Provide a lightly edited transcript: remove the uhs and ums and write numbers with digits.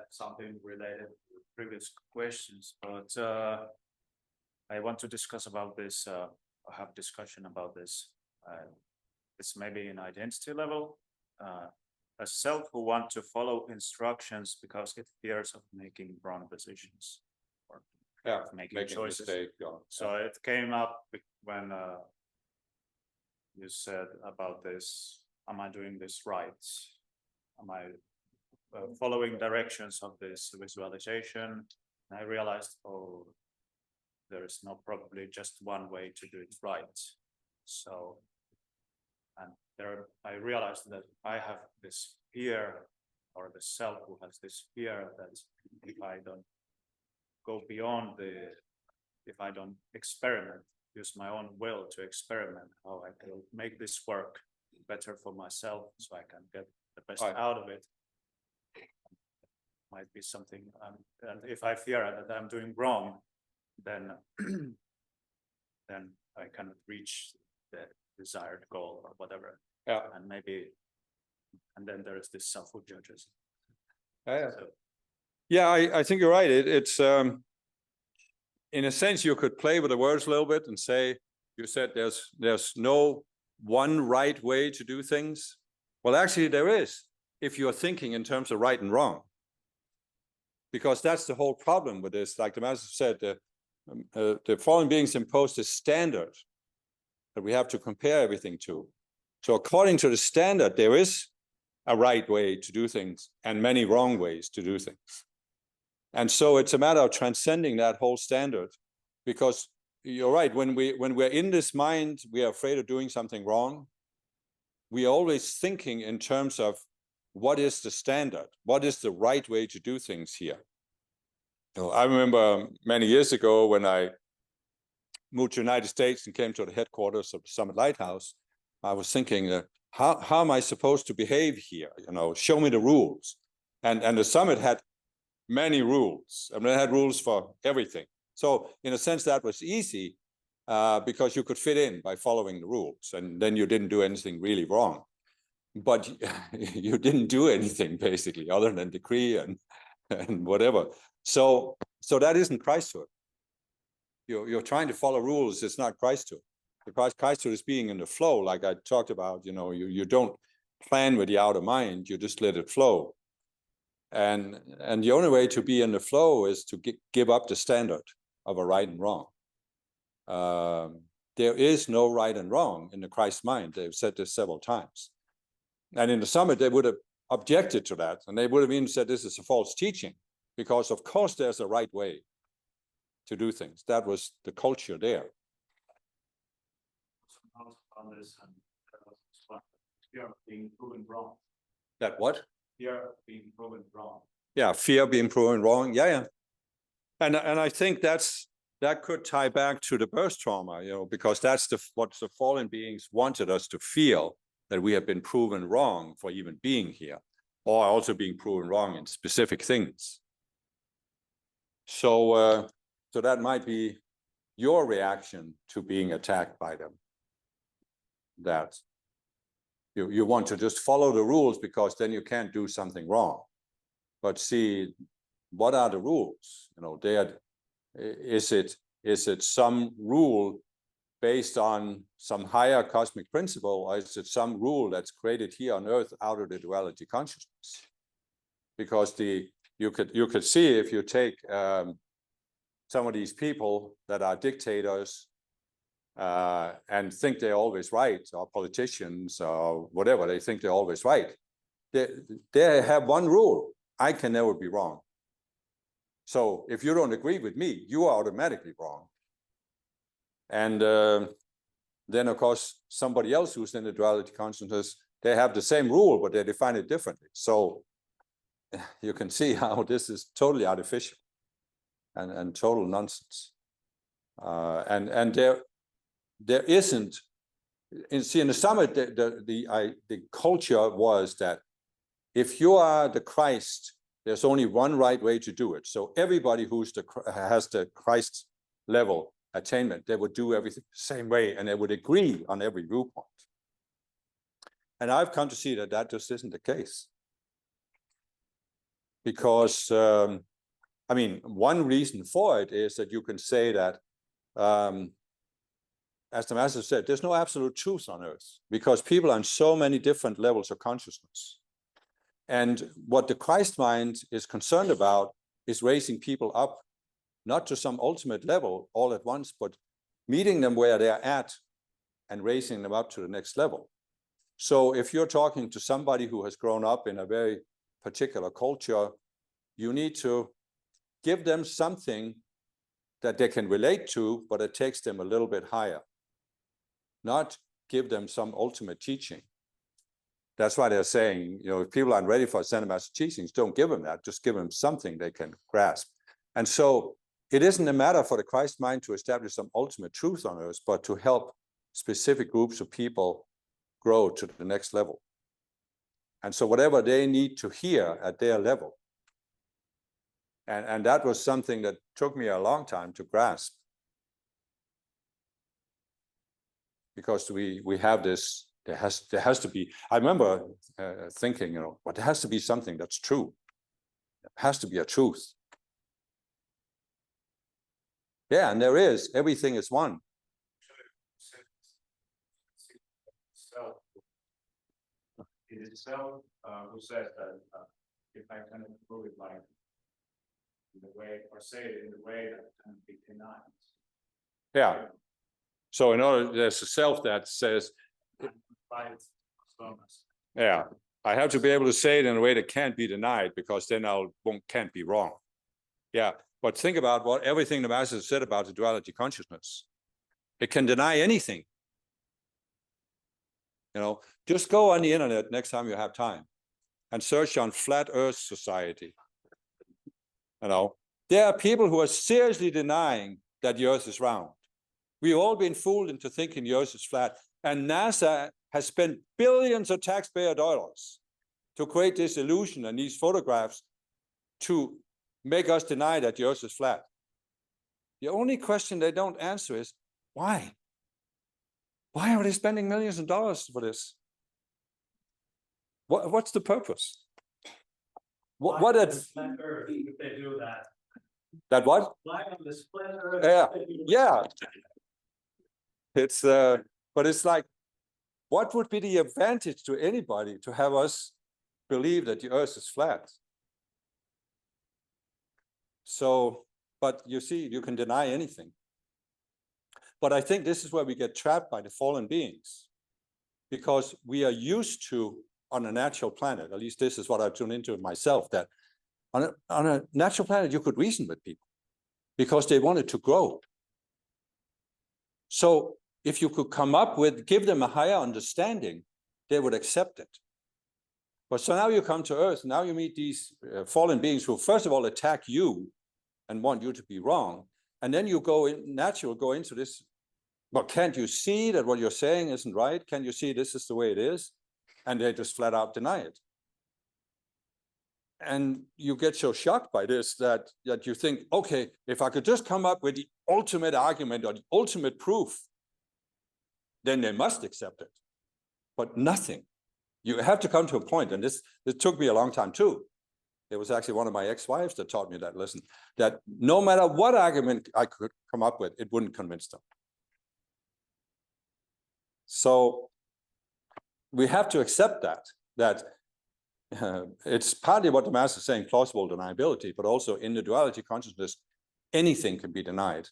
Something related to previous questions, but I want to discuss about this, have discussion about this. It's maybe an identity level, a self who want to follow instructions because it fears of making wrong decisions or making choices. Mistake, So it came up when you said about this, am I doing this right? Am I following directions of this visualization? And I realized, oh, there is not probably just one way to do it right. So, and there, I realized that I have this fear, or the self who has this fear that if I don't go beyond if I don't experiment, use my own will to experiment how I can make this work better for myself so I can get the best out of it, might be something, and if I fear that I'm doing wrong, then then I cannot reach the desired goal or whatever. And maybe, and then there is this self who judges. I think you're right. It's in a sense, you could play with the words a little bit and say, you said there's no one right way to do things. Well, actually there is, if you're thinking in terms of right and wrong. Because that's the whole problem with this. Like the master said, the fallen beings imposed a standard that we have to compare everything to. So according to the standard, there is a right way to do things and many wrong ways to do things. And so it's a matter of transcending that whole standard, because you're right, when we're in this mind, we are afraid of doing something wrong. We are always thinking in terms of what is the standard? What is the right way to do things here? I remember many years ago when I moved to the United States and came to the headquarters of the Summit Lighthouse, I was thinking, how am I supposed to behave here? Show me the rules. And the Summit had many rules. I mean, it had rules for everything. So in a sense, that was easy because you could fit in by following the rules, and then you didn't do anything really wrong. But you didn't do anything basically other than decree and whatever. So that isn't Christhood. You're trying to follow rules. It's not Christhood. The Christhood is being in the flow, like I talked about. You don't plan with the outer mind. You just let it flow. And the only way to be in the flow is to give up the standard of a right and wrong. There is no right and wrong in the Christ mind. They've said this several times. And in the Summit, they would have objected to that. And they would have even said this is a false teaching, because of course there's a right way to do things. That was the culture there. On this, fear of being proven wrong. That what? Fear of being proven wrong. Yeah, fear of being proven wrong. Yeah. And I think that could tie back to the birth trauma, because that's what the fallen beings wanted us to feel, that we have been proven wrong for even being here, or also being proven wrong in specific things. So that might be your reaction to being attacked by them. That you want to just follow the rules because then you can't do something wrong. But see, what are the rules? Is it some rule based on some higher cosmic principle, or is it some rule that's created here on Earth out of the duality consciousness? Because you could see, if you take some of these people that are dictators and think they're always right, or politicians or whatever, they think they're always right. They have one rule: I can never be wrong. So if you don't agree with me, you are automatically wrong. And then, of course, somebody else who's in the duality consciousness, they have the same rule, but they define it differently. So you can see how this is totally artificial and total nonsense. And there isn't. In the Summit, the culture was that if you are the Christ, there's only one right way to do it. So everybody who's has the Christ level attainment, they would do everything the same way, and they would agree on every viewpoint. And I've come to see that just isn't the case. because, I mean, one reason for it is that you can say that, as the master said, there's no absolute truth on earth because people are on so many different levels of consciousness. And what the Christ mind is concerned about is raising people up, not to some ultimate level all at once, but meeting them where they're at and raising them up to the next level. So if you're talking to somebody who has grown up in a very particular culture, you need to give them something that they can relate to, but it takes them a little bit higher. Not give them some ultimate teaching. That's why they're saying, you know, if people aren't ready for Ascended Master teachings, don't give them that, just give them something they can grasp. And so it isn't a matter for the Christ mind to establish some ultimate truth on earth, but to help specific groups of people grow to the next level. And so whatever they need to hear at their level. And that was something that took me a long time to grasp. Because we have this, there has to be, I remember thinking, you know, but there has to be something that's true. There has to be a truth. Yeah, and there is, everything is one. So it is self who says that if I can prove it like in the way, or say it in the way that can be denied. Yeah. So in order, there's a self that says, yeah, I have to be able to say it in a way that can't be denied, because then can't be wrong. Yeah, but think about what everything the Master said about the duality consciousness. It can deny anything. You know, just go on the internet next time you have time and search on Flat Earth Society. You know, there are people who are seriously denying that the Earth is round. We've all been fooled into thinking the Earth is flat, and NASA has spent billions of taxpayer dollars to create this illusion and these photographs to make us deny that the Earth is flat. The only question they don't answer is, why? Why are they spending millions of dollars for this? What's the purpose? What at flat Earth if they do that? That what? Why on the split Earth? Yeah. It's but it's like, what would be the advantage to anybody to have us believe that the Earth is flat? So, but you see, you can deny anything. But I think this is where we get trapped by the fallen beings, because we are used to, on a natural planet, at least this is what I've tuned into myself, that on a natural planet, you could reason with people because they wanted to grow. So if you could come up with, give them a higher understanding, they would accept it. But so now you come to Earth, now you meet these fallen beings who first of all attack you and want you to be wrong. And then you go into this, well, can't you see that what you're saying isn't right? Can you see this is the way it is? And they just flat out deny it. And you get so shocked by this that you think, okay, if I could just come up with the ultimate argument or the ultimate proof, then they must accept it. But nothing. You have to come to a point, and this took me a long time too. It was actually one of my ex-wives that taught me that lesson, that no matter what argument I could come up with, it wouldn't convince them. So we have to accept that it's partly what the Master is saying, plausible deniability, but also in the duality consciousness, anything can be denied.